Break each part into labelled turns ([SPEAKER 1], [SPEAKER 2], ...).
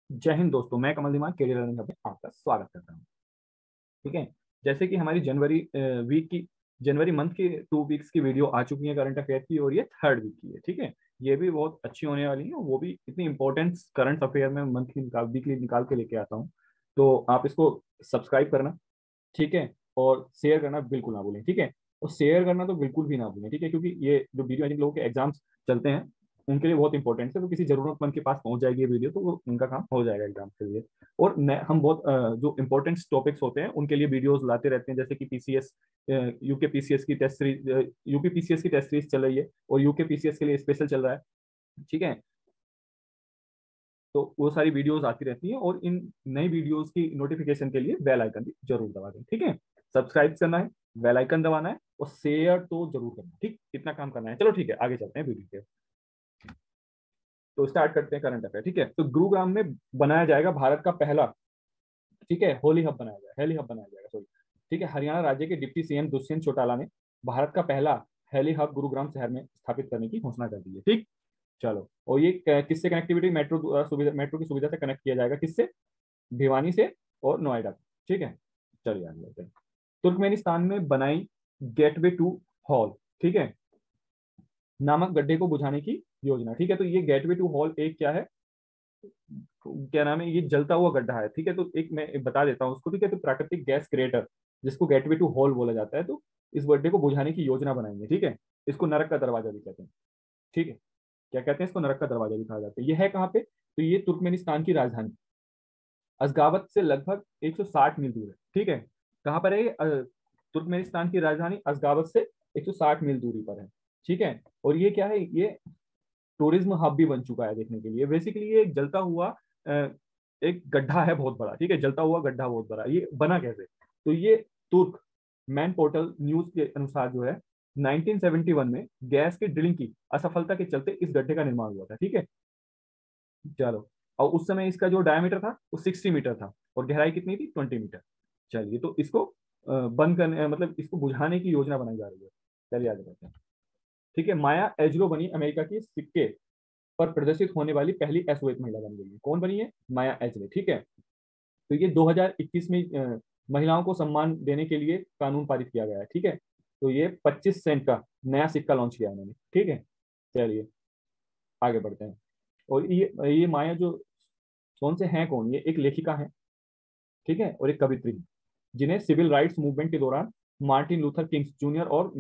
[SPEAKER 1] जय हिंद दोस्तों, मैं कमल धीमान केडी लर्निंग हब में आपका स्वागत करता हूँ। ठीक है, जैसे कि हमारी जनवरी मंथ की 2 वीक्स की वीडियो आ चुकी है करंट अफेयर की, और ये थर्ड वीक की है। ठीक है, ये भी बहुत अच्छी होने वाली है, वो भी इतनी इंपॉर्टेंट करंट अफेयर में मंथली वीकली निकाल के लेके आता हूँ। तो आप इसको सब्सक्राइब करना, ठीक है, और शेयर करना बिल्कुल ना भूलें। ठीक है, और शेयर करना तो बिल्कुल भी ना भूलें, ठीक है, क्योंकि ये जो वीडियो जिन लोगों के एग्जाम्स चलते हैं उनके लिए बहुत इंपॉर्टेंट है। तो किसी जरूरतमंद के पास पहुंच जाएगी ये वीडियो, तो वो उनका काम हो जाएगा एग्जाम के लिए। और हम बहुत जो इंपॉर्टेंट टॉपिक्स होते हैं उनके लिए वीडियोस लाते रहते हैं, जैसे कि पीसीएस, यूके पीसीएस की टेस्ट सीरीज, यूपी पीसीएस की टेस्ट सीरीज चल रही है और यूके पीसीएस के लिए स्पेशल चल रहा है। ठीक है, तो वो सारी वीडियोस आती रहती हैं, और इन नई वीडियोस की नोटिफिकेशन के लिए बेल आइकन भी जरूर दबा दें। ठीक है, सब्सक्राइब करना है, बेल आइकन दबाना है, और शेयर तो जरूर करना है। ठीक, इतना काम करना है। चलो ठीक है, आगे चलते हैं वीडियो के। तो स्टार्ट करते हैं करंट अफेयर। ठीक है, तो गुरुग्राम में बनाया जाएगा भारत का पहला, ठीक है, होली हब बनाया जाएगा, हेली हब बनाया जाएगा, सॉरी। ठीक है, हरियाणा राज्य के डिप्टी सीएम दुष्यंत चौटाला ने भारत का पहला हेली हब गुरुग्राम शहर में स्थापित करने की घोषणा कर दी है। ठीक, चलो, और ये किससे कनेक्टिविटी, मेट्रो की सुविधा से कनेक्ट किया जाएगा, किससे? भिवानी से और नोएडा। ठीक है, चलिए आगे बढ़ते हैं। तुर्कमेनिस्तान में बनाई गेटवे टू हॉल, ठीक है, नामक गड्ढे को बुझाने की योजना। ठीक है, तो ये गेटवे टू हॉल एक क्या है, क्या नाम है, ये जलता हुआ गड्ढा है। ठीक है, तो एक मैं बता देता हूँ उसको। ठीक है, तो प्राकृतिक गैस क्रिएटर, जिसको गेटवे टू हॉल बोला जाता है, तो इस गड्ढे को बुझाने की योजना बनाएंगे। ठीक है, इसको नरक का दरवाजा भी कहते हैं। ठीक है, क्या कहते हैं इसको? नरक का दरवाजा भी कहा जाता है। ये है कहाँ पे? तो ये तुर्कमेनिस्तान की राजधानी अजगावत से लगभग 160 मील दूर है। ठीक है, कहाँ पर है ये? तुर्कमेनिस्तान की राजधानी अजगावत से 160 मील दूरी पर है। ठीक है, और ये क्या है? ये टूरिज्म हब भी बन चुका है देखने के लिए। बेसिकली ये एक जलता हुआ एक गड्ढा है बहुत बड़ा। ठीक है, जलता हुआ गड्ढा बहुत बड़ा। ये बना कैसे? तो ये तुर्क मैन पोर्टल न्यूज के अनुसार जो है, 1971 में गैस की ड्रिलिंग की असफलता के चलते इस गड्ढे का निर्माण हुआ था। ठीक है, चलो, और उस समय इसका जो डायमीटर था वो 60 मीटर था, और गहराई कितनी थी? 20 मीटर। चलिए, तो इसको बंद करने, मतलब इसको बुझाने की योजना बनाई जा रही है। चलिए आगे बढ़ते हैं। ठीक है, माया एजलो बनी अमेरिका की सिक्के पर प्रदर्शित होने वाली पहली अश्वेत महिला बन गई है। कौन बनी है? माया एजले। ठीक है, तो ये 2021 में महिलाओं को सम्मान देने के लिए कानून पारित किया गया है। ठीक है, तो ये 25 सेंट का नया सिक्का लॉन्च किया उन्होंने। ठीक है, चलिए आगे बढ़ते हैं। और ये माया जो कौन से हैं, कौन? ये एक लेखिका है, ठीक है, और एक कवित्री है, जिन्हें सिविल राइट्स मूवमेंट के दौरान मार्टिन लूथर किंग्स जूनियर और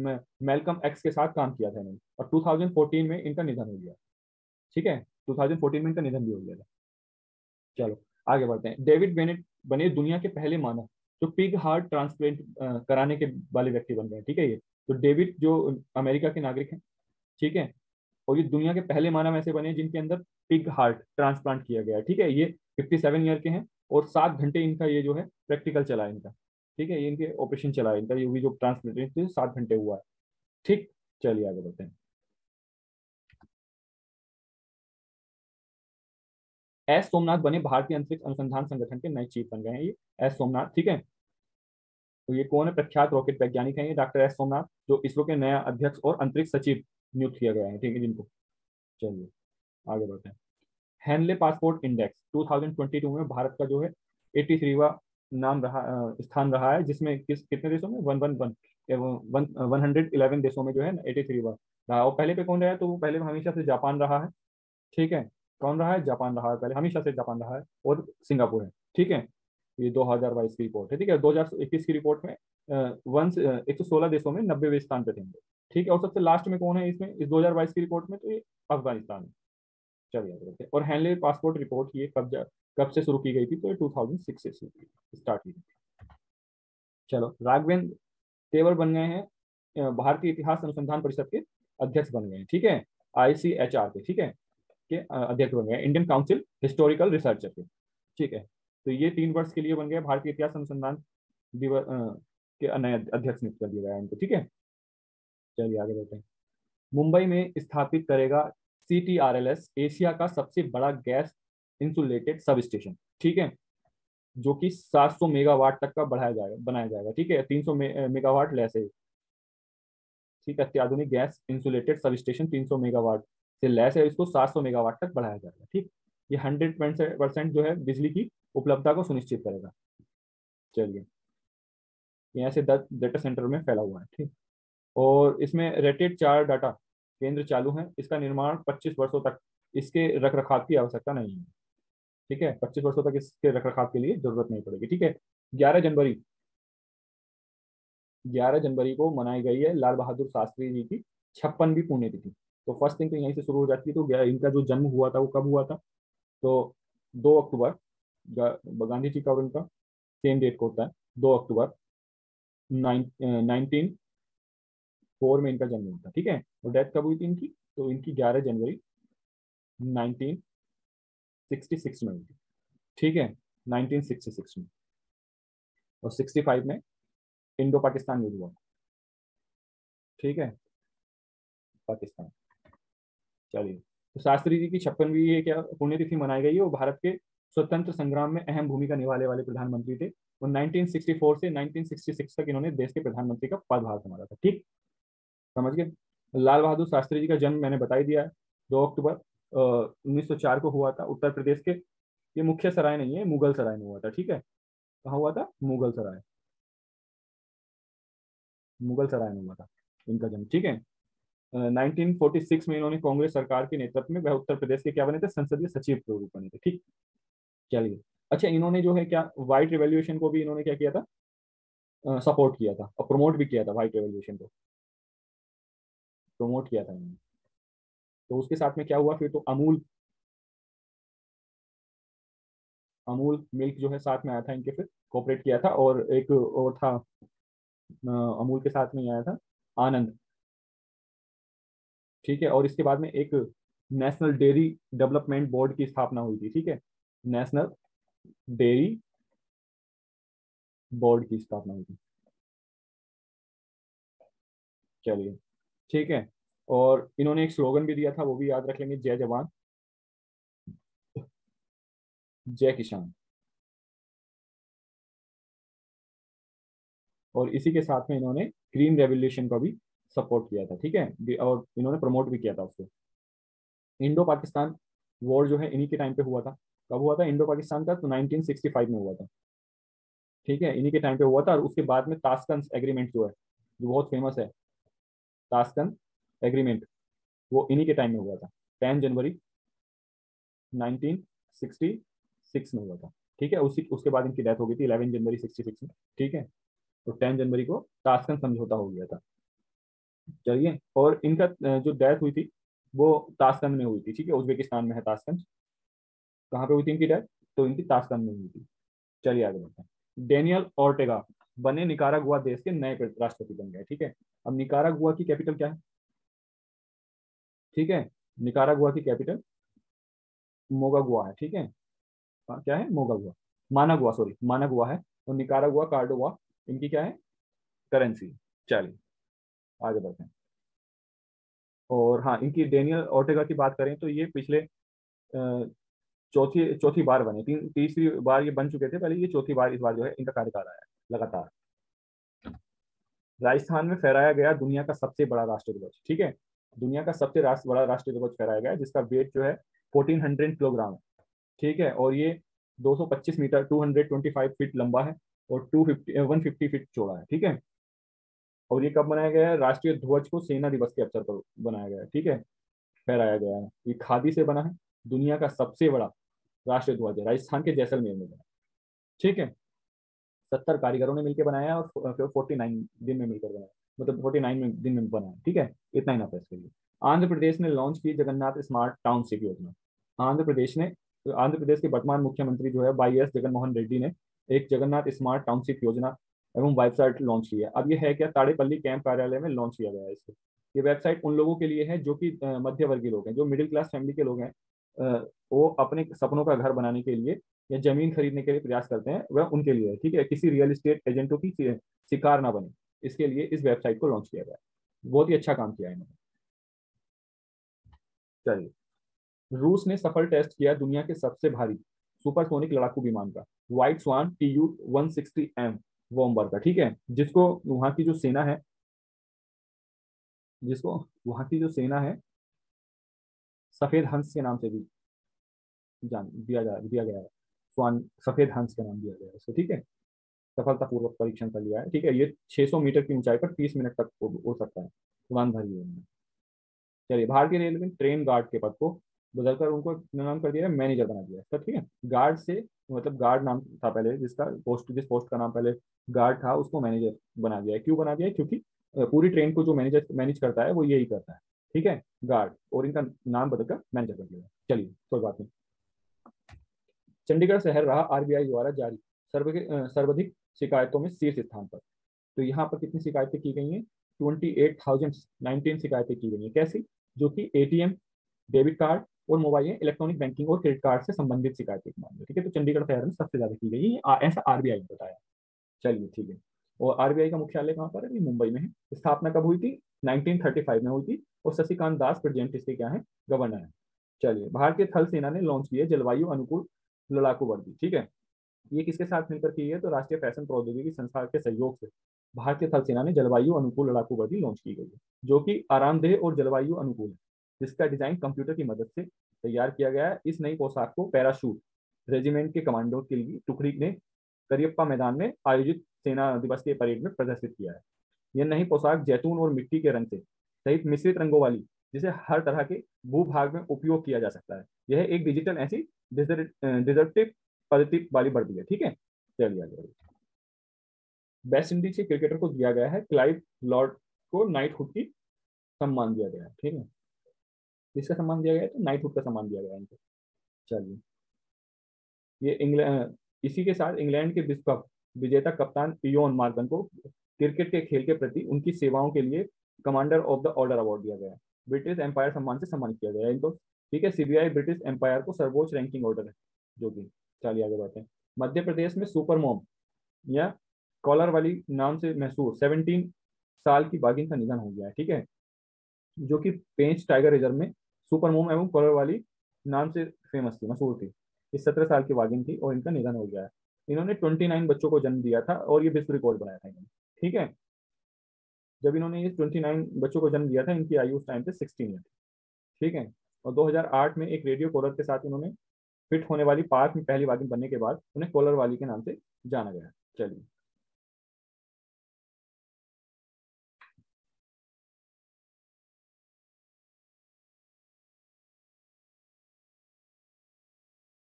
[SPEAKER 1] मेलकम एक्स के साथ काम किया था इन्होंने, और 2014 में इनका निधन हो गया। ठीक है, 2014 में इनका निधन भी हो गया था। चलो आगे बढ़ते हैं। डेविड बेनेट बने दुनिया के पहले मानव जो पिग हार्ट ट्रांसप्लांट कराने के वाले व्यक्ति बन गए। ठीक है, ये तो डेविड जो अमेरिका के नागरिक हैं, ठीक है, और ये दुनिया के पहले मानव ऐसे बने जिनके अंदर पिग हार्ट ट्रांसप्लांट किया गया है। ठीक है, ये 57 ईयर के हैं, और 7 घंटे इनका ये जो है प्रैक्टिकल चला है इनका। ठीक है, ये इनके ऑपरेशन चला है इनका, ये भी जो ट्रांसप्लांटेशन 7 घंटे हुआ है। ठीक, चलिए आगे बढ़ते हैं। एस सोमनाथ बने भारतीय अंतरिक्ष अनुसंधान संगठन के नए चीफ बन गए हैं ये, एस सोमनाथ। ठीक है, तो ये कौन है? प्रख्यात रॉकेट वैज्ञानिक हैं ये, डॉक्टर एस सोमनाथ, जो इसरो के नया अध्यक्ष और अंतरिक्ष सचिव नियुक्त किया गया है। ठीक है, जिनको, चलिए आगे बढ़ते हैं। हैनले पासपोर्ट इंडेक्स 2022 में भारत का जो है 83वां स्थान रहा है, जिसमें कितने देशों में? 111 देशों में जो है 83वां रहा। और पहले पे कौन रहा है? तो वो पहले हमेशा से जापान रहा है। ठीक है, कौन रहा है? जापान रहा है पहले, हमेशा से जापान रहा है, और सिंगापुर है। ठीक है, ये 2022 की रिपोर्ट है। ठीक है, 2021 की रिपोर्ट में वन 116 देशों में 90वें स्थान पे थे। ठीक है, और सबसे लास्ट में कौन है इसमें, इस 2022 की रिपोर्ट में? तो ये अफगानिस्तान है। चलिए आगे बढ़ते हैं। और हैंडले पासपोर्ट रिपोर्ट ये कब से शुरू की गई थी? तो ये 2006 से स्टार्ट की थी। चलो, राघवेंद्र तेवर बन गए हैं भारतीय इतिहास अनुसंधान परिषद के अध्यक्ष बन गए हैं। ठीक है, ICHR के, ठीक है, के अध्यक्ष बन गए, इंडियन काउंसिल हिस्टोरिकल रिसर्च के। ठीक है, तो ये 3 वर्ष के लिए बन गए भारतीय इतिहास अनुसंधान के नए अध्यक्ष नियुक्त कर दिया गया है इनको। ठीक है, चलिए आगे बढ़ते हैं। मुंबई में स्थापित करेगा CTRLS एशिया का सबसे बड़ा गैस इंसुलेटेड सब स्टेशन। ठीक है, जो कि 700 मेगावाट तक का बढ़ाया जाएगा, बनाया जाएगा। ठीक है, 300 मेगावाट लैस है। ठीक है, अत्याधुनिक gas insulated sub station 300 megawatt से लैस है, इसको 700 मेगावाट तक बढ़ाया जाएगा। ठीक, ये 100% जो है बिजली की उपलब्धता को सुनिश्चित करेगा। चलिए, यहाँ से 10 डेटा सेंटर में फैला हुआ है, ठीक। और इसमें रेटेड 4 डाटा केंद्र चालू हैं। इसका निर्माण 25 वर्षों तक, इसके रख रखाव की आवश्यकता नहीं है, ठीक है। 25 वर्षों तक इसके रख रखाव के लिए जरूरत नहीं पड़ेगी, ठीक है। 11 जनवरी 11 जनवरी को मनाई गई है लाल बहादुर शास्त्री जी की 56वीं पुण्यतिथि। तो फर्स्ट थिंग तो यहीं से शुरू हो जाती है। तो इनका जो जन्म हुआ था वो कब हुआ था? तो 2 अक्टूबर, गांधी जी का और इनका सेम डेट को होता है, 2 अक्टूबर 1904 में इनका जन्म हुआ था, ठीक है। और डेथ कब हुई थी इनकी? तो इनकी 11 जनवरी 1966 में हुई थी, ठीक है। 1966 में। और 65 में इंडो पाकिस्तान युद्ध हुआ, ठीक है, पाकिस्तान। चलिए, तो शास्त्री जी की 56वीं ये क्या पुण्यतिथि मनाई गई है। वो भारत के स्वतंत्र संग्राम में अहम भूमिका निभाने वाले प्रधानमंत्री थे। और 1964 से 1966 तक इन्होंने देश के प्रधानमंत्री का पदभार संभाला था, ठीक। समझ गए। लाल बहादुर शास्त्री जी का जन्म मैंने बता ही दिया है, 2 अक्टूबर 1904 को हुआ था, उत्तर प्रदेश के। ये मुख्य सराय नहीं है, मुगल सराय में हुआ था, ठीक है। कहाँ हुआ था? मुगल सराय, मुगल सराय में हुआ था इनका जन्म, ठीक है। 1946 में इन्होंने कांग्रेस सरकार के नेतृत्व में वह उत्तर प्रदेश के क्या बने थे? संसदीय सचिव के रूप बने थे, ठीक। चलिए, अच्छा, इन्होंने जो है क्या व्हाइट रेवोल्यूशन को भी इन्होंने क्या किया था? सपोर्ट किया था और प्रमोट भी किया था व्हाइट रेवोल्यूशन को, प्रमोट किया था इन्होंने। तो उसके साथ में क्या हुआ फिर? तो अमूल, अमूल मिल्क जो है साथ में आया था इनके, फिर कोऑपरेट किया था। और एक और था, अमूल के साथ में ही आया था आनंद, ठीक है। और इसके बाद में एक नेशनल डेयरी डेवलपमेंट बोर्ड की स्थापना हुई थी, ठीक है। नेशनल डेयरी बोर्ड की स्थापना हुई थी। चलिए, ठीक है। और इन्होंने एक स्लोगन भी दिया था, वो भी याद रख लेंगे, जय जवान जय किसान। और इसी के साथ में इन्होंने ग्रीन रेवोल्यूशन का भी सपोर्ट किया था, ठीक है। और इन्होंने प्रमोट भी किया था उसको। इंडो पाकिस्तान वॉर जो है इन्हीं के टाइम पे हुआ था। कब हुआ था इंडो पाकिस्तान का? तो 1965 में हुआ था, ठीक है। इन्हीं के टाइम पे हुआ था। और उसके बाद में ताशकंद एग्रीमेंट जो है, जो बहुत फेमस है, ताशकंद एग्रीमेंट, वो इन्हीं के टाइम में हुआ था। 10 जनवरी 1966 में हुआ था, ठीक है। उसी उसके बाद इनकी डेथ हो गई थी 11 जनवरी 66 में, ठीक है। तो 10 जनवरी को ताशकंद समझौता हो गया था। चलिए, और इनका जो डेथ हुई थी वो ताशकंद में हुई थी, ठीक है। उज्बेकिस्तान में है ताशकंद। कहाँ पे हुई थी इनकी डेथ? तो इनकी ताशकंद में हुई थी। चलिए आगे बढ़ते हैं। डेनियल ऑर्टेगा बने निकारागुआ देश के नए राष्ट्रपति बन गए, ठीक है। अब निकारागुआ की कैपिटल क्या है? ठीक है, निकारागुआ की कैपिटल मोगागुआ है, ठीक है। हाँ, क्या है? मोगागुआ, मानागुआ, सॉरी, मानागुआ है। और निकारागुआ कार्डोवा इनकी क्या है? करेंसी। चलिए आगे बढ़ते हैं। और हाँ, इनकी डेनियल ऑर्टेगा की बात करें तो ये पिछले चौथी चौथी बार बने, तीसरी बार ये बन चुके थे पहले, ये चौथी बार इस बार जो है इनका कार्यकाल आया है लगातार। राजस्थान में फहराया गया दुनिया का सबसे बड़ा राष्ट्रीय ध्वज, ठीक है। दुनिया का सबसे बड़ा राष्ट्रीय ध्वज फहराया गया है, जिसका वेट जो है 1400 किलोग्राम है, ठीक है। और ये 225 मीटर, 225 फीट लंबा है। और 150 फीट चौड़ा है, ठीक है। और ये कब बनाया गया है? राष्ट्रीय ध्वज को सेना दिवस के अवसर पर बनाया गया है, ठीक है, फहराया गया है। ये खादी से बना है, दुनिया का सबसे बड़ा राष्ट्रीय ध्वज है, राजस्थान के जैसलमेर में बना, ठीक है। 70 कारीगरों ने मिलकर बनाया और 49 दिन में मिलकर बनाया, मतलब 49 दिन में बनाया, ठीक है। इतना ही ना इसके लिए। आंध्र प्रदेश ने लॉन्च की जगन्नाथ स्मार्ट टाउनशिप योजना। आंध्र प्रदेश ने, आंध्र प्रदेश के वर्तमान मुख्यमंत्री जो है YS जगनमोहन रेड्डी ने एक जगन्नाथ स्मार्ट टाउनशिप योजना एवं वेबसाइट लॉन्च की है। अब ये है क्या? ताड़ेपल्ली कैंप कार्यालय में लॉन्च किया गया है इसको। ये वेबसाइट उन लोगों के लिए है जो कि मध्य वर्गीय लोग हैं, जो मिडिल क्लास फैमिली के लोग हैं, वो अपने सपनों का घर बनाने के लिए या जमीन खरीदने के लिए प्रयास करते हैं, वह उनके लिए है, ठीक है। किसी रियल एस्टेट एजेंटों की शिकार ना बने, इसके लिए इस वेबसाइट को लॉन्च किया गया है। बहुत ही अच्छा काम किया है इन्होंने। चलिए, रूस ने सफल टेस्ट किया दुनिया के सबसे भारी सुपरसोनिक लड़ाकू विमान का, व्हाइट स्वान TU-160M वॉम्बर का, ठीक है। जिसको वहां की जो सेना है, जिसको वहां की जो सेना है सफेद हंस के नाम से भी दिया गया है। स्वान सफेद हंस का नाम दिया गया है इसको, ठीक है। सफलतापूर्वक परीक्षण कर लिया है, ठीक है। ये 600 मीटर की ऊंचाई पर 30 मिनट तक उड़ सकता है, उड़ान भरी है इन्होंने। चलिए, भारतीय रेलवे ने ट्रेन गार्ड के पद को बदलकर उनको नाम कर दिया है मैनेजर बना दिया है, तो ठीक है। गार्ड से मतलब गार्ड नाम था पहले, जिस पोस्ट का नाम पहले गार्ड था, उसको मैनेजर बना दिया है। क्यों बना दिया है? क्योंकि पूरी ट्रेन को जो मैनेज करता है वो यही करता है, ठीक है, गार्ड। और इनका नाम बदलकर मैनेजर कर दिया है। चलिए, कोई बात नहीं। चंडीगढ़ शहर रहा आरबीआई द्वारा जारी सर्वाधिक शिकायतों में शीर्ष स्थान पर। तो यहाँ पर कितनी शिकायतें की गई हैं? 28,019 शिकायतें की गई हैं। कैसी? जो कि एटीएम, डेबिट कार्ड और मोबाइल इलेक्ट्रॉनिक बैंकिंग और क्रेडिट कार्ड से संबंधित शिकायतें के मामले, ठीक है। तो चंडीगढ़ शहर में सबसे ज्यादा की गई है, ऐसा आरबीआई ने बताया। चलिए, ठीक है। और आरबीआई का मुख्यालय कहाँ पर है? ये मुंबई में है। स्थापना कब हुई थी? 1935 में हुई थी। और शशिकांत दास प्रेसिडेंट इसके क्या है? गवर्नर है। चलिए, भारतीय थल सेना ने लॉन्च किए जलवायु अनुकूल लड़ाकू वर्दी, ठीक है। ये किसके साथ मिलकर की है? तो राष्ट्रीय फैशन प्रौद्योगिकी संस्थान के सहयोग से भारतीय थल सेना ने जलवायु अनुकूल लड़ाकू वर्दी लॉन्च की गई है, जो कि आरामदेह और जलवायु अनुकूल है, जिसका डिजाइन कंप्यूटर की मदद से तैयार किया गया है। इस नई पोशाक को पैराशूट रेजिमेंट के कमांडो के लिए टुकड़ी ने करियप्पा मैदान में आयोजित सेना दिवस के परेड में प्रदर्शित किया है। यह नई पोशाक जैतून और मिट्टी के रंग से सहित मिश्रित रंगों वाली, जिसे हर तरह के भूभाग में उपयोग किया जा सकता है। यह एक डिजिटल ऐसी डिजर्टिव पद्धति वाली वर्दी है, ठीक है। चलिए आगे बढ़िए। वेस्ट इंडीज के क्रिकेटर को दिया गया है क्लाइव लॉर्ड को नाइटहुड की सम्मान दिया गया है, ठीक है। किसका सम्मान दिया गया है? तो नाइटहुड का सम्मान दिया गया है इनको। चलिए, ये इंग्लैंड, इसी के साथ इंग्लैंड के विश्व कप विजेता कप्तान इयोन मार्गन को क्रिकेट के खेल के प्रति उनकी सेवाओं के लिए commander of the order award दिया गया है। ब्रिटिश एम्पायर सम्मान से सम्मानित किया गया है इनको, ठीक है। सीबीआई ब्रिटिश एम्पायर को सर्वोच्च रैंकिंग ऑर्डर है, जो कि। चलिए आगे बढ़ते हैं। मध्य प्रदेश में सुपर मॉम या कॉलर वाली नाम से मशहूर 17 साल की बाघिन का निधन हो गया है, ठीक है। जो कि पेंच टाइगर रिजर्व में सुपर मोम एवं कॉलर वाली नाम से फेमस थी, मशहूर थी। इस 17 साल की वागिन थी और इनका निधन हो गया है। इन्होंने 29 बच्चों को जन्म दिया था और ये विश्व रिकॉर्ड बनाया था इन्होंने, ठीक है। जब इन्होंने ये 29 बच्चों को जन्म दिया था, इनकी आयु उस टाइम पे 16 ईयर, ठीक है। और 2008 में एक रेडियो कॉलर के साथ इन्होंने फिट होने वाली पार्क में पहली वागिन बनने के बाद उन्हें कॉलर वाली के नाम से जाना गया। चलिए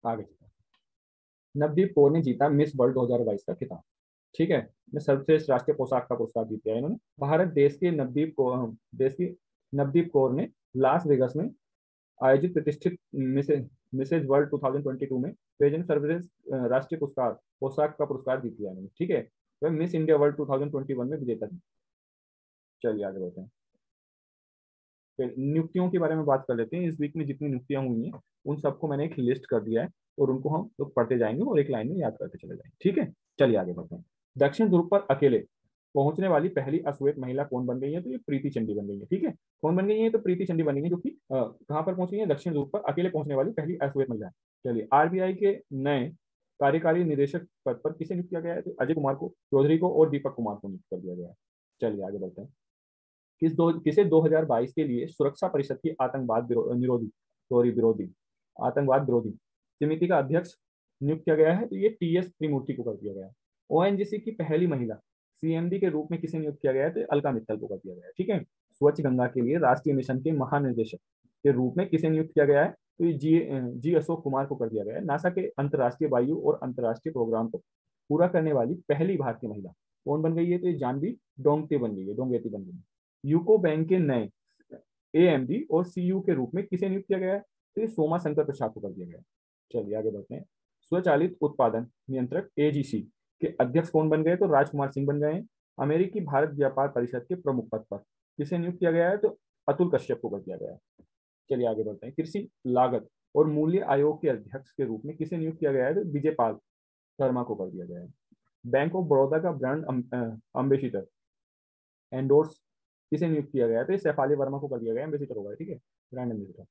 [SPEAKER 1] आगे चलते हैं। नवदीप कौर ने जीता मिस वर्ल्ड 2022 का खिताब, ठीक है। ने सर्वश्रेष्ठ राष्ट्रीय पोशाक का पुरस्कार जीत लिया इन्होंने। भारत देश की नवदीप कौर ने लास वेगास में आयोजित प्रतिष्ठित मिसेज वर्ल्ड 2022 में पेजेंट सर्वश्रेष्ठ राष्ट्रीय पुरस्कार पोशाक का पुरस्कार जीत लिया इन्होंने, ठीक है। वह मिस इंडिया वर्ल्ड 2021 में विजेता थी। चलिए आगे बढ़ते हैं। फिर नियुक्तियों के बारे में बात कर लेते हैं। इस वीक में जितनी नियुक्तियां हुई हैं उन सबको मैंने एक लिस्ट कर दिया है, और उनको हम लोग पढ़ते जाएंगे और एक लाइन में याद करते चले जाएंगे, ठीक है। चलिए आगे बढ़ते हैं। दक्षिण ध्रुव पर अकेले पहुंचने वाली पहली अश्वेत महिला कौन बन गई है? तो ये प्रीति चंडी बन गई है, ठीक है। कौन बन गई है? तो प्रीति चंडी बन गई है, जो कि कहाँ पर पहुंच गई है? दक्षिण ध्रुव पर अकेले पहुंचने वाली पहली अश्वेत महिला है। चलिए, आरबीआई के नए कार्यकारी निदेशक पद पर किसे नियुक्त किया गया है? तो अजय कुमार को, चौधरी को और दीपक कुमार को नियुक्त कर दिया गया है। चलिए आगे बढ़ते हैं। किसे 2022 के लिए सुरक्षा परिषद की विरोधी आतंकवाद विरोधी समिति का अध्यक्ष नियुक्त किया गया है? तो ये टीएस त्रिमूर्ति को कर दिया गया है। ओएनजीसी की पहली महिला सीएमडी के रूप में किसे नियुक्त किया गया है? तो अलका मित्तल को कर दिया गया है, ठीक है। स्वच्छ गंगा के लिए राष्ट्रीय मिशन के महानिदेशक के रूप में किसे नियुक्त किया गया है? तो ये जी अशोक कुमार को कर दिया गया है। नासा के अंतर्राष्ट्रीय वायु और अंतर्राष्ट्रीय प्रोग्राम को पूरा करने वाली पहली भारतीय महिला कौन बन गई है? तो ये जानवी डोंगेती बन गई है। यूको बैंक के नए एएमडी और सीयू के रूप में किसे नियुक्त किया गया है? तो ये सोमा शंकर प्रसाद को कर दिया गया है। चलिए आगे बढ़ते हैं। स्वचालित उत्पादन नियंत्रक एजीसी के अध्यक्ष कौन बन गए? तो राजकुमार सिंह बन गए हैं। अमेरिकी भारत व्यापार परिषद के प्रमुख पद पर किसे नियुक्त किया गया है? तो अतुल कश्यप को कर दिया गया है। चलिए आगे बढ़ते हैं। कृषि लागत और मूल्य आयोग के अध्यक्ष के रूप में किसे नियुक्त किया गया है? तो विजय पाल शर्मा को कर दिया गया है। बैंक ऑफ बड़ौदा का ब्रांड अम्बेसिडर एंडोर्स किसे नियुक्त किया गया है? तो ये सैफाली वर्मा को कर दिया गया, एम्बेसिडर होगा, ठीक है, ब्रांड एम्बेसिडर।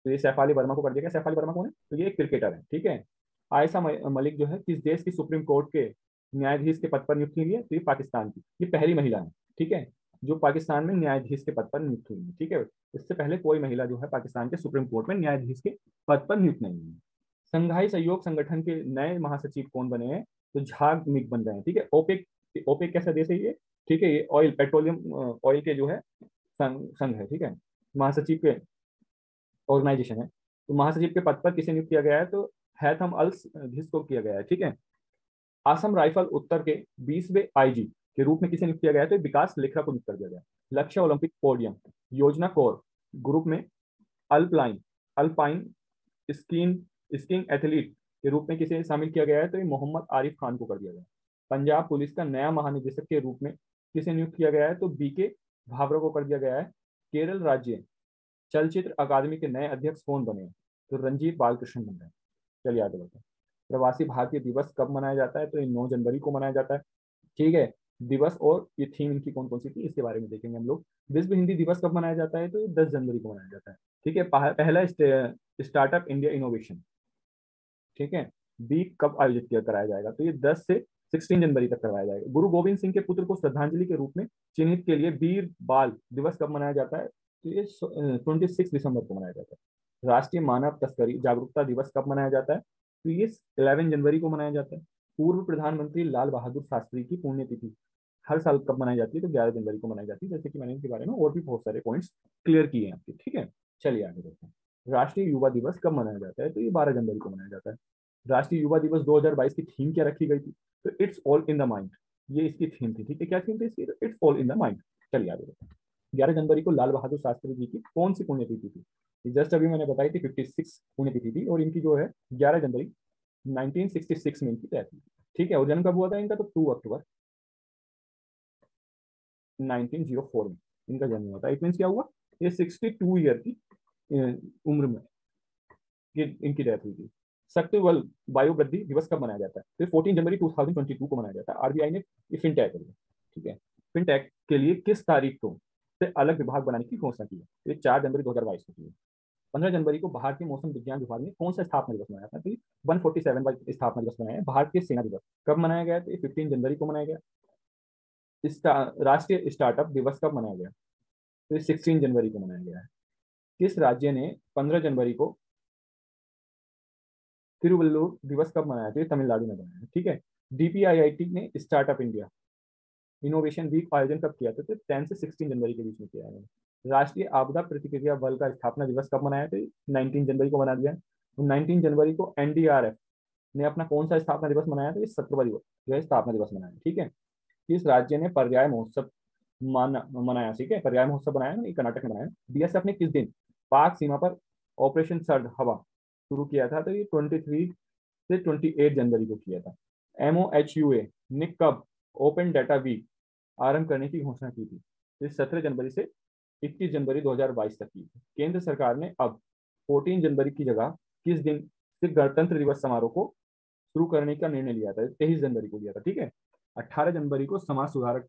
[SPEAKER 1] तो ये सैफाली वर्मा को कर दिया गया। सैफाली वर्मा कौन है? तो ये एक क्रिकेटर है, ठीक है। आयशा मलिक जो है किस देश की सुप्रीम कोर्ट के न्यायाधीश के पद पर नियुक्त हुई है? तो ये पाकिस्तान की, ये पहली महिला है, ठीक है। जो पाकिस्तान में न्यायाधीश के पद पर नियुक्त हुई है। ठीक है, इससे पहले कोई महिला जो है पाकिस्तान के सुप्रीम कोर्ट में न्यायाधीश के पद पर नियुक्त नहीं हुई है। संघाई सहयोग संगठन के नए महासचिव कौन बने हैं? तो झाग मिग बन गए हैं। ठीक है, ओपेक, ओपेक कैसा देश है ये? ठीक है, ये ऑयल पेट्रोलियम ऑयल के जो है संघ है। ठीक है, महासचिव के ऑर्गेनाइजेशन है। तो महासचिव के पद पर किसे नियुक्त किया गया है? तो हैथम अल घिस को किया गया है। ठीक है, असम राइफल उत्तर के 20वें आईजी के रूप में किसे नियुक्त किया गया है? तो विकास लेखरा को नियुक्त कर दिया गया। लक्ष्य ओलंपिक पोडियम योजना कोर ग्रुप में alpine alpine skiing skiing athlete के रूप में किसे शामिल किया गया है? तो ये मोहम्मद आरिफ खान को कर दिया गया। पंजाब पुलिस का नया महानिदेशक के रूप में किसे नियुक्त किया गया है? तो बीके भावरा को कर दिया गया है। केरल राज्य चलचित्र अकादमी के नए अध्यक्ष कौन बने? तो रंजीत बालकृष्ण बन गए। चलिए आगे बढ़ते हैं। प्रवासी भारतीय दिवस कब मनाया जाता है? तो ये 9 जनवरी को मनाया जाता है। ठीक है, दिवस और ये थीम इनकी कौन कौन सी थी इसके बारे में देखेंगे हम लोग। विश्व हिंदी दिवस कब मनाया जाता है? तो ये 10 जनवरी को मनाया जाता है। ठीक है, पहला स्टार्टअप इंडिया इनोवेशन, ठीक है, वीक कब आयोजित किया कराया जाएगा? तो ये 10 से 16 जनवरी तक करवाया जाएगा। गुरु गोविंद सिंह के पुत्र को श्रद्धांजलि के रूप में चिन्हित के लिए वीर बाल दिवस कब मनाया जाता है? तो ये 26 दिसंबर को मनाया जाता है। राष्ट्रीय मानव तस्करी जागरूकता दिवस कब मनाया जाता है? तो ये 11 जनवरी को मनाया जाता है। पूर्व प्रधानमंत्री लाल बहादुर शास्त्री की पुण्यतिथि हर साल कब मनाई जाती है? तो 11 जनवरी को मनाई जाती है। जैसे कि मैंने इनके बारे में और भी बहुत सारे पॉइंट्स क्लियर किए हैं आपके। ठीक है, चलिए आगे बढ़ते हैं। राष्ट्रीय युवा दिवस कब मनाया जाता है? तो ये 12 जनवरी को मनाया जाता है। राष्ट्रीय युवा दिवस 2022 की थीम क्या रखी गई थी? तो it's all in the mind, ये इसकी थीम थी। ठीक है, क्या थीम थी इसकी? It's all in the mind. चलिए आगे बढ़ते हैं। 11 जनवरी को लाल बहादुर शास्त्री जी की कौन सी पुण्यतिथि थी? जस्ट अभी मैंने बताई थी 56 पुण्यतिथि थी, और इनकी जो है 11 जनवरी 1966 में इनकी डेथ हुई। ठीक है, और जन्म कब हुआ था इनका? तो 2 अक्टूबर 1904 में इनका जन्म हुआ था। इट मीन क्या हुआ? ये 62 ईयर की उम्र में ये इनकी डेथ हुई थी। शक्ति बल वायुवृद्धि दिवस कब मनाया जाता है? तो 14 जनवरी 2022 को मनाया जाता है। आरबीआई ने ये फिनटेक है। ठीक है, फिनटेक के लिए किस तारीख को से अलग विभाग बनाने की घोषणा की है? ये 4 जनवरी 2022 को की है। 15 जनवरी को भारतीय मौसम विज्ञान विभाग ने कौन सा स्थापना दिवस मनाया था? तो 147 स्थापना दिवस मनाया है। भारतीय सेना दिवस कब मनाया गया? तो 15 जनवरी को मनाया गया। राष्ट्रीय स्टार्टअप दिवस कब मनाया गया? तो 16 जनवरी को मनाया गया है। किस राज्य ने 15 जनवरी को तिरुवल्लुवर दिवस कब मनाया? तो ये तमिलनाडु में मनाया है। ठीक है, डीपीआईआईटी ने स्टार्टअप इंडिया इनोवेशन वीक आयोजन कब किया था? तो 10 से 16 जनवरी के बीच में किया है। राष्ट्रीय आपदा प्रतिक्रिया बल का स्थापना दिवस कब मनाया? तो 19 जनवरी को मना दिया। 19 जनवरी को एनडीआरएफ ने अपना कौन सा स्थापना दिवस मनाया? तो ये 17वां दिवस जो है स्थापना दिवस मनाया। ठीक है, किस राज्य ने पर्याय महोत्सव मनाया? ठीक है, पर्याय महोत्सव बनाया ना, ये कर्नाटक में बनाया। बीएसएफ ने किस दिन पाक सीमा पर ऑपरेशन सर्द हवा शुरू किया था? तो ये 23 से 28 जनवरी को किया था। एमओएचयूए ने कब ओपन डाटा वीक आरंभ करने की घोषणा की थी? तो 17 जनवरी से 21 जनवरी 2022 तक की थी। केंद्र सरकार ने अब 14 जनवरी की जगह किस दिन से गणतंत्र दिवस समारोह को शुरू करने का निर्णय लिया था? 23 जनवरी को लिया था। ठीक है, 18 जनवरी को समाज सुधारक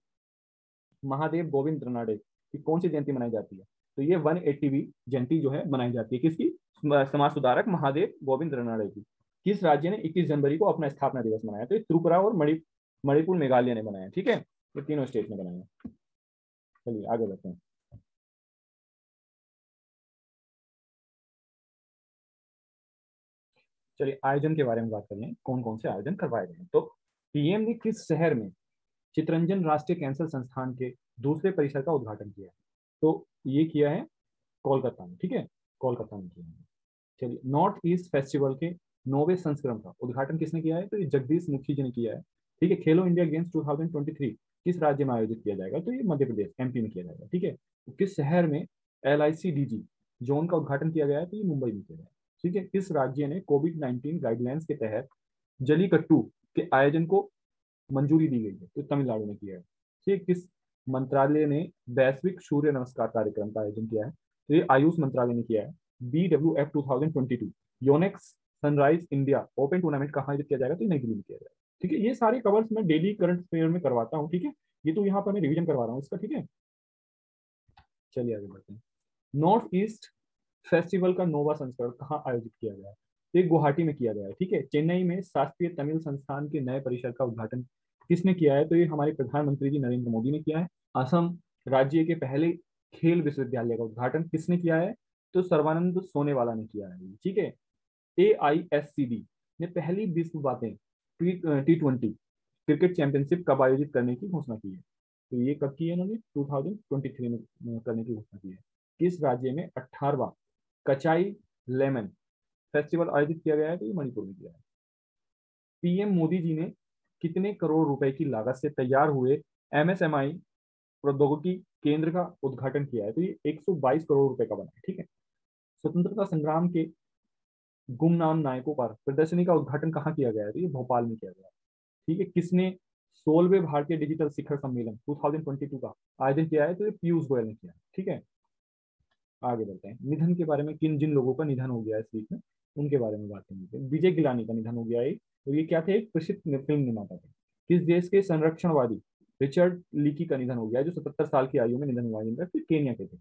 [SPEAKER 1] महादेव गोविंद रनाडे की कौन सी जयंती मनाई जाती है? तो ये 180वीं जयंती जो है मनाई जाती है। किसकी? समाज सुधारक महादेव गोविंद रनाडे की। किस राज्य ने 21 जनवरी को अपना स्थापना दिवस मनाया? तो त्रिपुरा और मणिपुर मेघालय ने बनाया। ठीक है, ये तीनों स्टेट ने बनाया। चलिए आगे बढ़ते हैं। चलिए आयोजन के बारे में बात कर लें, कौन कौन से आयोजन करवाए गए हैं। तो पीएम ने किस शहर में चितरंजन राष्ट्रीय कैंसर संस्थान के दूसरे परिसर का उद्घाटन किया है? तो ये किया है कोलकाता में। ठीक है, कोलकाता में किया है। चलिए, नॉर्थ ईस्ट फेस्टिवल के 9वें संस्करण का उद्घाटन किसने किया है? तो ये जगदीश मुखी जी ने किया है। ठीक है, खेलो इंडिया गेम्स 2023 किस राज्य में आयोजित किया जाएगा? तो ये मध्य प्रदेश एमपी में किया जाएगा। ठीक है, तो किस शहर में LICDG जोन का उद्घाटन किया गया है? तो ये मुंबई में किया गया है। ठीक है, किस राज्य ने कोविड-19 गाइडलाइंस के तहत जलीकट्टू के आयोजन को मंजूरी दी गई है? तो तमिलनाडु ने किया है। ठीक, किस मंत्रालय ने वैश्विक सूर्य नमस्कार कार्यक्रम का आयोजन किया है? तो ये आयुष मंत्रालय ने किया है। BWF 2022 Yonex sunrise India open tournament कहाँ आयोजित किया जाएगा? तो नई दिल्ली में किया जाएगा। ठीक है, ये सारे कवर्स मैं डेली करंट अफेयर में करवाता हूँ। ठीक है, ये तो यहाँ पर मैं रिवीजन करवा रहा हूँ इसका। ठीक है, चलिए आगे बढ़ते हैं। नॉर्थ ईस्ट फेस्टिवल का 9वां संस्करण कहाँ आयोजित किया गया है? तो ये गुवाहाटी में किया गया है। ठीक है, चेन्नई में शास्त्रीय तमिल संस्थान के नए परिसर का उद्घाटन किसने किया है? तो ये हमारे प्रधानमंत्री जी नरेंद्र मोदी ने किया है। असम राज्य के पहले खेल विश्वविद्यालय का उद्घाटन किसने किया है? तो सर्वानंद सोनेवाला ने किया है, ठीक है। AISCD ने पहली विश्व बातें T20 क्रिकेट चैंपियनशिप कब आयोजित करने की घोषणा की है? तो ये कब की है इन्होंने? 2023 में करने की घोषणा की है। किस राज्य में 18वां कचाई लेमन फेस्टिवल आयोजित किया गया है? तो ये मणिपुर में किया है। पीएम मोदी जी ने कितने करोड़ रुपए की लागत से तैयार हुए MSMI प्रौद्योगिकी केंद्र का उद्घाटन किया है? तो ये 122 करोड़ रुपए का बना है, ठीक है। स्वतंत्रता संग्राम के गुमनाम नायकों पर प्रदर्शनी का उद्घाटन कहाँ किया गया है? तो ये भोपाल में किया गया है, ठीक है। किसने 16वें भारतीय डिजिटल शिखर सम्मेलन 2022 का आयोजन किया है? तो ये पीयूष गोयल ने किया है, ठीक है। आगे बढ़ते हैं। निधन के बारे में, किन जिन लोगों का निधन हो गया है इस वीक में, उनके बारे में बात करेंगे। विजय गिलानी का निधन हो गया है। तो ये क्या थे? एक प्रसिद्ध फिल्म निर्माता थे। किस देश के संरक्षणवादी रिचर्ड लीकी का निधन हो गया है, जो 77 साल की आयु में निधन हुआ है, जिनका केनिया के थे।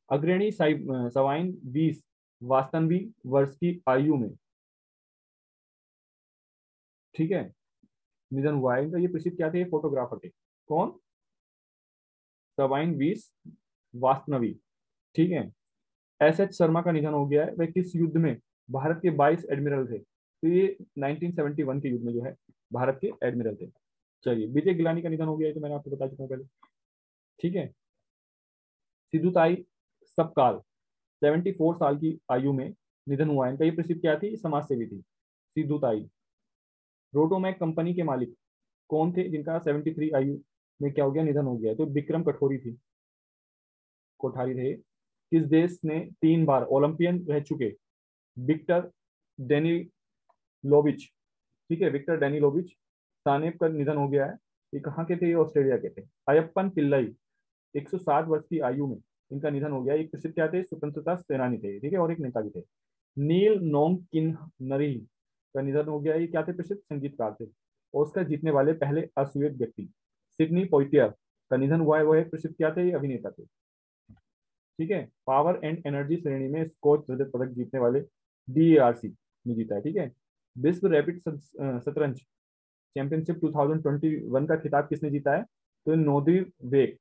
[SPEAKER 1] अग्रणी सवाइन 20 वास्तवी वर्ष की आयु में, ठीक है, निधन हुआ है इनका। ये प्रसिद्ध क्या थे? फोटोग्राफर थे। कौन? सवाइन 20 वास्तवी, ठीक है। SS शर्मा का निधन हो गया है। वह किस युद्ध में भारत के 22 एडमिरल थे? तो ये 1971 के युद्ध में जो है भारत के एडमिरल थे। चलिए, विजय गिलानी का निधन हो गया है, तो मैंने आपको बता चुका हूं पहले, ठीक है। सिद्धू ताई सबकाल 74 साल की आयु में निधन हुआ है इनका। ये प्रसिद्ध क्या थी? समाज सेवी थी, सिद्धू ताई। रोटोमैक कंपनी के मालिक कौन थे, जिनका 73 आयु में क्या हो गया? निधन हो गया है? तो विक्रम कठोरी थी, कोठारी थे। किस देश ने 3 बार ओलंपियन रह चुके विक्टर डेनिलोविच, ठीक है, विक्टर डेनिलोविच सानेप का निधन हो गया है? ये कहाँ के थे? ये ऑस्ट्रेलिया के थे। अयप्पन पिल्लई 107 वर्ष की आयु में इनका निधन हो गया। एक प्रसिद्ध क्या थे? स्वतंत्रता सेनानी थे, ठीक है, और एक नेता भी थे। नील नोंगकिन का निधन हो गया। ये क्या थे? प्रसिद्ध संगीतकार थे। ऑस्कर जीतने वाले पहले अश्वेत व्यक्ति सिडनी पोइटियर का निधन हुआ है। वो एक प्रसिद्ध क्या थे? ये अभिनेता थे, ठीक है। पावर एंड एनर्जी श्रेणी में स्कॉच रजत पदक जीतने वाले DARC ने जीता है, ठीक है। विश्व रैपिड शतरंज चैंपियनशिप 2021 का खिताब किसने जीता है? तो नोदिर वेक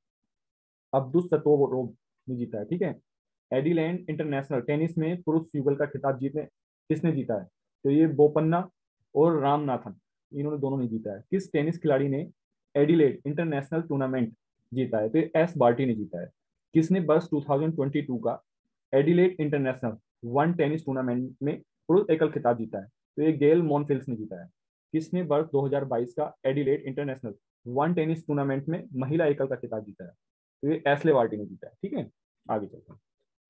[SPEAKER 1] अब्दुसतोव ने जीता है, ठीक है। एडिलैंड इंटरनेशनल टेनिस में पुरुष युगल का खिताब जीतने किसने जीता है? तो ये बोपन्ना और रामनाथन, इन्होंने दोनों ने जीता है। किस टेनिस खिलाड़ी ने एडिलेड इंटरनेशनल टूर्नामेंट जीता है? तो एस बार्टी ने जीता है। किसने वर्ष 2022 का Adelaide international one tennis tournament में पुरुष एकल खिताब जीता है? तो ये गेल मॉनफिल्स ने जीता है। किसने वर्ष 2022 का Adelaide international one tennis tournament में महिला एकल का खिताब जीता है? तो ये एस्ले वार्टी ने जीता है, ठीक है। आगे चलते हैं।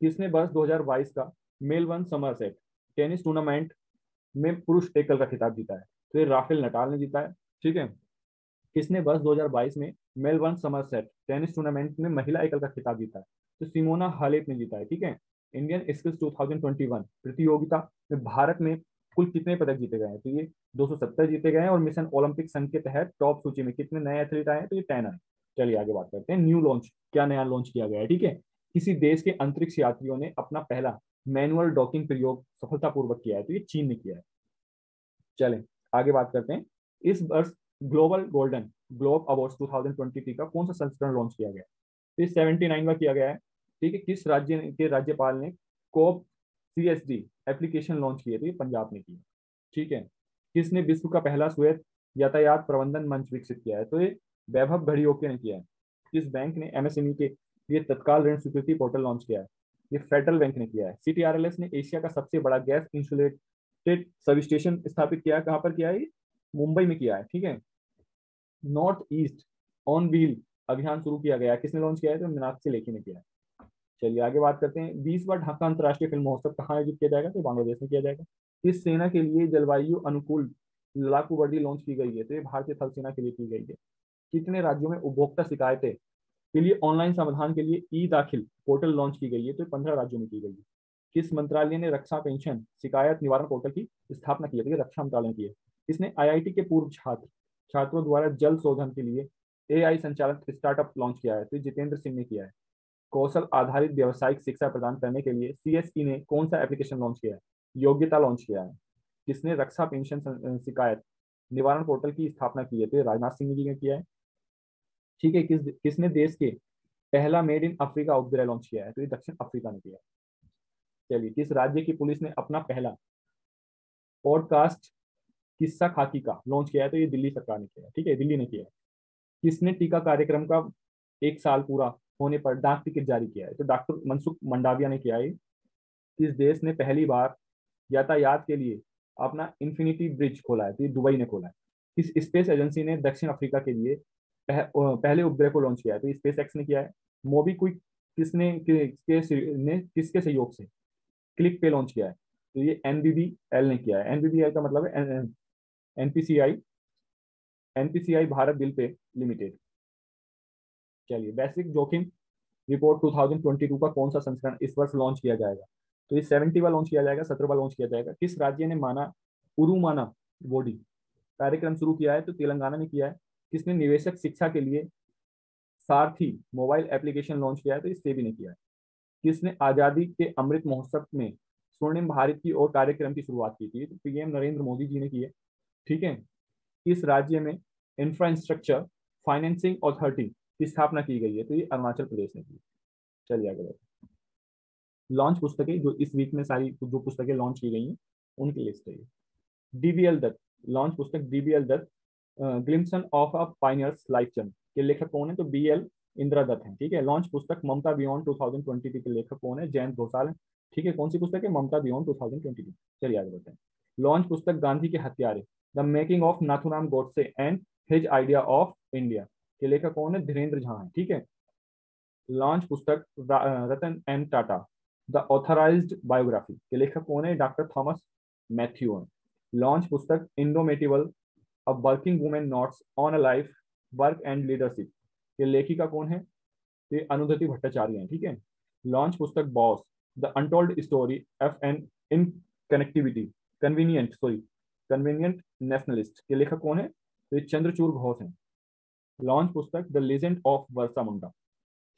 [SPEAKER 1] किसने वर्ष 2022 का मेलबर्न समरसेट टेनिस टूर्नामेंट में पुरुष एकल का खिताब जीता है? तो ये राफेल नडाल ने जीता है, ठीक है। किसने वर्ष 2022 में मेलबर्न समरसेट टेनिस टूर्नामेंट में महिला एकल का खिताब जीता है? तो सिमोना हालेप ने जीता है, ठीक है। इंडियन स्किल्स 2021 प्रतियोगिता में भारत में कुल कितने पदक जीते गए हैं? तो ये 270 जीते गए हैं। और मिशन ओलंपिक संघ के तहत टॉप सूची में कितने नए एथलीट आए हैं? तो ये 10 आए। चलिए आगे बात करते हैं। न्यू लॉन्च, क्या नया लॉन्च किया गया है, ठीक है। किसी देश के अंतरिक्ष यात्रियों ने अपना पहला मैनुअल डॉकिंग प्रयोग सफलतापूर्वक किया है? तो ये चीन ने किया है। चलें आगे बात करते हैं। इस वर्ष ग्लोबल गोल्डन ग्लोब अवार्ड्स 2023 का कौन सा संस्करण लॉन्च किया गया? तो ये 79वां किया गया है, ठीक है। किस राज्य के राज्यपाल ने कोप CSD एप्लीकेशन लॉन्च किए? तो ये पंजाब ने किया, ठीक है। किसने विश्व का पहला स्वायत्त यातायात प्रबंधन मंच विकसित किया है? तो ये वैभव घड़ियोके ने किया है। किस बैंक ने MSME के लिए तत्काल ऋण स्वीकृति पोर्टल लॉन्च किया है? ये फेडरल बैंक ने किया है। CTRLS ने एशिया का सबसे बड़ा गैस इंसुलेटेड सब स्टेशन स्थापित किया है। कहाँ पर किया है? मुंबई में किया है, ठीक है। नॉर्थ ईस्ट ऑन व्हील अभियान शुरू किया गया है, किसने लॉन्च किया है? तो मीनाक्षी लेखी ने किया है। चलिए आगे बात करते हैं। 20वां ढाका अंतर्राष्ट्रीय फिल्म महोत्सव कहाँ आयोजित किया जाएगा? तो बांग्लादेश में किया जाएगा। किस सेना के लिए जलवायु अनुकूल लड़ाकू वर्दी लॉन्च की गई है? तो ये भारतीय थल सेना के लिए की गई है। कितने राज्यों में उपभोक्ता शिकायतें के लिए ऑनलाइन समाधान के लिए ई दाखिल पोर्टल लॉन्च की गई है? तो 15 राज्यों में की गई है। किस मंत्रालय ने रक्षा पेंशन शिकायत निवारण पोर्टल की स्थापना की है? तो रक्षा मंत्रालय की है। किसने IIT के पूर्व छात्रों द्वारा जल शोधन के लिए AI संचालित स्टार्टअप लॉन्च किया है? तो जितेंद्र सिंह ने किया है। कौशल आधारित व्यावसायिक शिक्षा प्रदान करने के लिए CSE ने कौन सा एप्लीकेशन लॉन्च किया है? योग्यता लॉन्च किया है। किसने रक्षा पेंशन शिकायत निवारण पोर्टल की स्थापना की है? तो राजनाथ सिंह जी ने किया है, ठीक है। किसने देश के पहला मेड इन अफ्रीका उपग्रह लॉन्च किया है? तो ये दक्षिण अफ्रीका ने किया है। चलिए, किस राज्य की पुलिस ने अपना पहला पॉडकास्ट किस्सा खाकी का लॉन्च किया है? तो ये दिल्ली सरकार ने किया है, ठीक है, दिल्ली ने किया है। किसने टीका कार्यक्रम का 1 साल पूरा होने पर डाक टिकट जारी किया है? तो डॉक्टर मनसुख मंडाविया ने किया है। किस देश ने पहली बार यातायात के लिए अपना इन्फिनिटी ब्रिज खोला है? तो ये दुबई ने खोला है। किस स्पेस एजेंसी ने दक्षिण अफ्रीका के लिए पहले उपग्रह को लॉन्च किया है? तो स्पेस एक्स ने किया है। मोबीक्विक किसके सहयोग से क्लिक पे लॉन्च किया है? तो ये एनबीबीएल ने किया है। एनबीबीएल का मतलब है NPCI, NPCI Bharat bill pay limited. चलिए, वैश्विक जोखिम रिपोर्ट 2022 का कौन सा संस्करण इस वर्ष लॉन्च किया जाएगा? तो ये 70वां लॉन्च किया जाएगा, 17वां लॉन्च किया जाएगा। किस राज्य ने माना उरुमाना बॉडी कार्यक्रम शुरू किया है? तो तेलंगाना ने किया है। किसने निवेशक शिक्षा के लिए सारथी मोबाइल एप्लीकेशन लॉन्च किया है? तो इस सेबी ने किया है। किसने आजादी के अमृत महोत्सव में स्वर्णिम भारत की ओर कार्यक्रम की शुरुआत की थी? तो पीएम नरेंद्र मोदी जी ने की है, ठीक है। किस राज्य में इंफ्रास्ट्रक्चर फाइनेंसिंग अथॉरिटी की स्थापना की गई है? तो ये अरुणाचल प्रदेश ने की। चलिए आगे बढ़ते हैं। लॉन्च पुस्तकें जो इस वीक में सारी जो पुस्तकें लॉन्च की गई हैं उनकी लिस्ट है ये। डीबीएल दत्त, लॉन्च पुस्तक DBL Dutt glimpses of a pioneer's life journey के लेखक कौन है? तो बीएल इंदिरा दत्त है, ठीक है। लॉन्च पुस्तक ममता बियॉन्ड 2022 के लेखक कौन है? जयंत घोषाल है, ठीक है। कौन सी पुस्तक है? ममता बियॉन्ड 2022। चलिए आगे बढ़ते हैं। लॉन्च पुस्तक गांधी के हत्यारे the making of Nathuram Godse and his idea of India के लेखक कौन है? धीरेन्द्र झा है, ठीक है। लॉन्च पुस्तक Ratan M Tata the authorised biography के लेखक कौन है? डॉक्टर थॉमस मैथ्यू है। लॉन्च पुस्तक indomitable a working women notes on a life work and leadership के लेखिका कौन है? ये अनुधति भट्टाचार्य हैं, ठीक है। लॉन्च पुस्तक Bose the untold story of an in connectivity convenient nationalist के लेखक कौन है? तो ये चंद्रचूड़ घोष हैं। लॉन्च पुस्तक द लेजेंड ऑफ वर्सा मुंडा,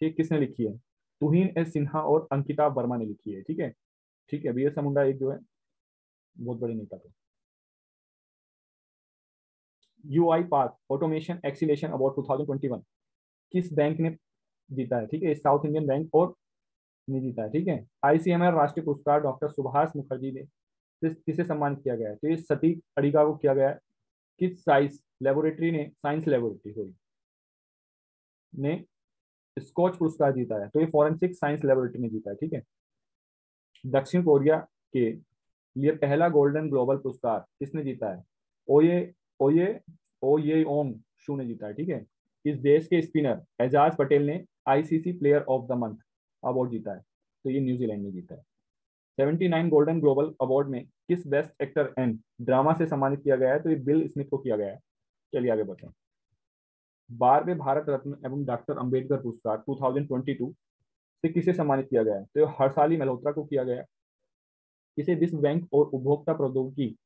[SPEAKER 1] ठीक, किसने लिखी है? तुहिन एस सिन्हा और अंकिता वर्मा ने लिखी है, ठीक है। ठीक है, बिरसा मुंडा एक जो है बहुत बड़े नेता थे। UI path automation acceleration award 2021 किस बैंक ने जीता है? ठीक है, साउथ इंडियन बैंक और ने जीता है, ठीक है। आईसीएमआर राष्ट्रीय पुरस्कार डॉक्टर सुभाष मुखर्जी ने किसे सम्मानित किया गया है? तो ये सतीक अडिगा को किया गया है। किस साइंस लेबोरेटरी सॉरी ने स्कॉच पुरस्कार जीता है? तो ये फॉरेंसिक साइंस लेबोरेटरी ने जीता है, ठीक है। दक्षिण कोरिया के लिए पहला गोल्डन ग्लोबल पुरस्कार किसने जीता है? ओये ओये ओये ओंग शू ने जीता है, ठीक है। इस देश के स्पिनर एजाज पटेल ने ICC player of the month award जीता है, तो ये न्यूजीलैंड ने जीता है। 79 गोल्डन ग्लोबल अवार्ड में किस बेस्ट एक्टर एंड ड्रामा से सम्मानित किया गया है? तो ये बिल स्मिथ को किया गया है। चलिए आगे बढ़ते हैं। 12वें भारत रत्न एवं डॉक्टर अंबेडकर पुरस्कार 2022 से किसे सम्मानित किया गया है? तो हर्षाली मल्होत्रा को किया गया है। किसे विश्व बैंक और उपभोक्ता प्रौद्योगिकी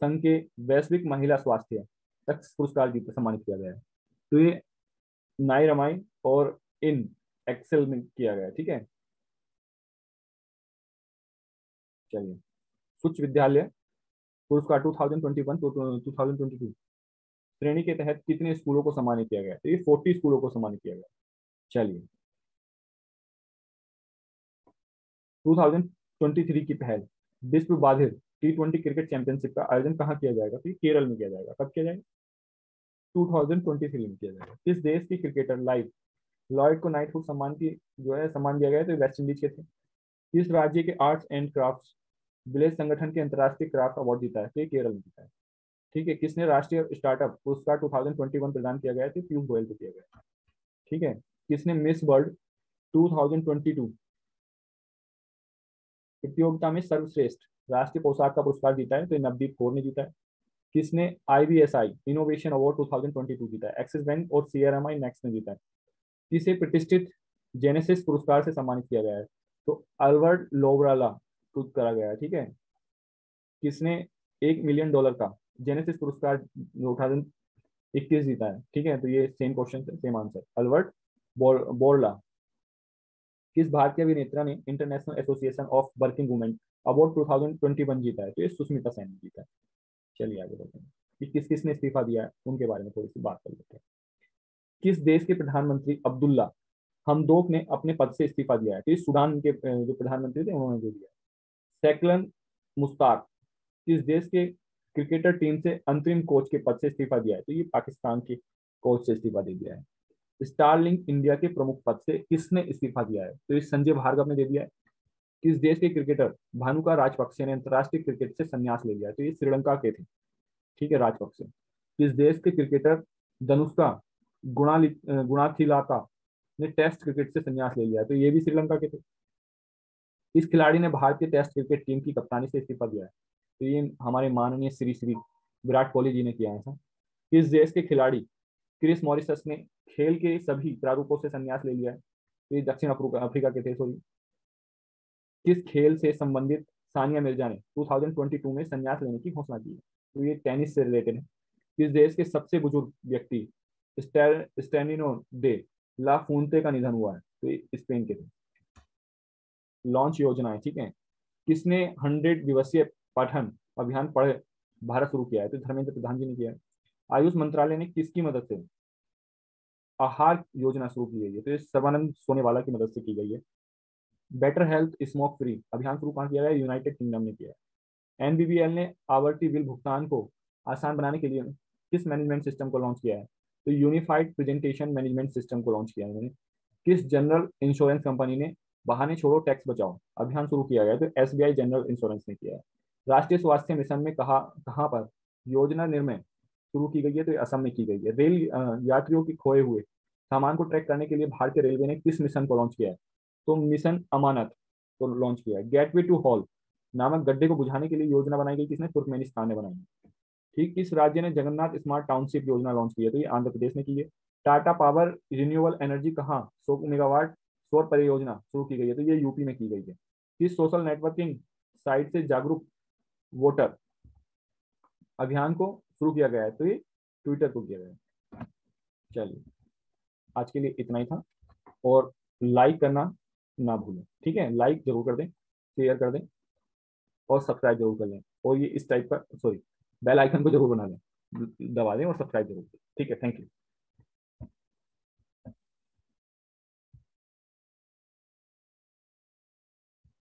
[SPEAKER 1] संघ के वैश्विक महिला स्वास्थ्य तक पुरस्कार जीत सम्मानित किया गया है? तो ये नाई रमाई और इन एक्सेल में किया गया है, ठीक है। चलिए, उच्च विद्यालय पुरस्कार 2021 टू 2022 श्रेणी के तहत कितने स्कूलों को सम्मानित किया गया? तो ये 40 स्कूलों को सम्मानित किया गया। चलिए, 2023 की पहल विश्व बाधिर T20 क्रिकेट चैंपियनशिप का आयोजन कहाँ किया जाएगा? तो ये केरल में किया जाएगा। कब किया जाएगा? 2023 में किया जाएगा। किस देश की क्रिकेटर लाइव लॉयड को नाइटहुड सम्मान की जो है सम्मान दिया गया है? तो वेस्ट इंडीज के थे। किस राज्य के आर्ट्स एंड क्राफ्ट्स विलेज संगठन के अंतर्राष्ट्रीय क्राफ्ट अवार्ड जीता है? तो ये केरल में जीता है, ठीक है। किसने राष्ट्रीय स्टार्टअप पुरस्कार 2021 प्रदान किया गया है? तो पीयूष गोयल को किया गया है, ठीक है। किसने मिस वर्ल्ड 2022 प्रतियोगिता में सर्वश्रेष्ठ राष्ट्रीय पोशाक का पुरस्कार जीता है? तो नवदीप कौर ने जीता है। किसने IBSI इनोवेशन अवार्ड 2022 जीता है? एक्सिस बैंक और CRMI नेक्स्ट ने जीता है। किसे प्रतिष्ठित जेनेसिस पुरस्कार से सम्मानित किया गया है? तो अल्बर्ट लोब्राला को करा गया है, ठीक है। किसने $1 मिलियन का जेनेसिस पुरस्कार 2021 जीता है? ठीक है, तो ये सेम क्वेश्चन है, सेम आंसर, अल्बर्ट बोरला। किस भारतीय अभिनेत्रा ने international association of working women award 2021 जीता है? तो ये सुष्मिता सेन ने जीता है। चलिए आगे बढ़ते हैं कि किस किस ने इस्तीफा दिया है उनके बारे में थोड़ी सी बात कर लेते हैं। किस देश के प्रधानमंत्री अब्दुल्ला हमदोक ने अपने पद से इस्तीफा दिया है, तो ये सूडान के जो प्रधानमंत्री थे उन्होंने दे दिया। सेकलन मुश्ताक किस देश के क्रिकेटर टीम से अंतरिम कोच के पद से इस्तीफा दिया है, तो ये पाकिस्तान के कोच से इस्तीफा दे दिया है। स्टारलिंक इंडिया के प्रमुख पद से किसने इस्तीफा दिया है, तो ये संजय भार्गव ने दे दिया है। किस देश के क्रिकेटर भानुका राजपक्षे ने अंतर्राष्ट्रीय क्रिकेट से संन्यास ले लिया है, तो ये श्रीलंका के थे, ठीक है, राजपक्षे। किस देश के क्रिकेटर धनुष्का गुणाथिलाका ने टेस्ट क्रिकेट से संन्यास ले लिया है, तो ये भी श्रीलंका के थे। इस खिलाड़ी ने भारतीय टेस्ट क्रिकेट टीम की कप्तानी से इस्तीफा दिया है, तो ये हमारे माननीय श्री श्री विराट कोहली जी ने किया है ऐसा। किस देश के खिलाड़ी क्रिस मॉरिसस ने खेल के सभी प्रारूपों से संन्यास ले लिया है, तो ये दक्षिण अफ्रीका के थे, सॉरी। किस खेल से संबंधित सानिया मिर्जा ने 2022 में संन्यास लेने की घोषणा की है, तो ये टेनिस से रिलेटेड है। किस देश के सबसे बुजुर्ग व्यक्ति स्टैनिनो डे ला फूंते का निधन हुआ है, तो ये स्पेन के थे। लॉन्च योजना है, ठीक है। किसने 100 दिवसीय पठन अभियान पढ़ भारत शुरू किया है, तो धर्मेंद्र प्रधान जी ने किया है। आयुष मंत्रालय ने किसकी मदद से आहार योजना शुरू की गई है, तो ये सर्बानंद सोनेवाला की मदद से की गई है। बेटर हेल्थ स्मोक फ्री अभियान शुरू कहाँ किया गया है, यूनाइटेड किंगडम ने किया है। एनबीबीएल ने आवर्ती बिल भुगतान को आसान बनाने के लिए किस मैनेजमेंट सिस्टम को लॉन्च किया है, तो यूनिफाइड प्रेजेंटेशन मैनेजमेंट सिस्टम को लॉन्च किया है इन्होंने। किस जनरल इंश्योरेंस कंपनी ने बहाने छोड़ो टैक्स बचाओ अभियान शुरू किया गया, तो एसबीआई जनरल इंश्योरेंस ने किया है। राष्ट्रीय स्वास्थ्य मिशन में कहाँ पर योजना निर्णय शुरू की गई है, तो असम में की गई है। रेल यात्रियों के खोए हुए सामान को ट्रैक करने के लिए भारतीय रेलवे ने किस मिशन को लॉन्च किया है, तो मिशन अमानत को लॉन्च किया है। गेटवे टू हॉल नामक गड्ढे को बुझाने के लिए योजना बनाई गई, किसने, तुर्कमेनिस्तान ने बनाई। ठीक, किस राज्य ने जगन्नाथ स्मार्ट टाउनशिप योजना लॉन्च की है, तो ये आंध्र प्रदेश ने की है। टाटा पावर रिन्यूएबल एनर्जी कहाँ 100 मेगावाट सौर परियोजना शुरू की गई है, तो ये यूपी में की गई है। किस सोशल नेटवर्किंग साइट से जागरूक वोटर अभियान को शुरू किया गया है, तो ये ट्विटर को किया गया है। चलिए, आज के लिए इतना ही था, और लाइक करना ना भूलें, ठीक है। लाइक जरूर कर दें, शेयर कर दें, और सब्सक्राइब जरूर कर लें। और ये इस टाइप का, सॉरी, बेल आइकन को जरूर बना लें, दबा दें और सब्सक्राइब जरूर करें, ठीक है। Thank you.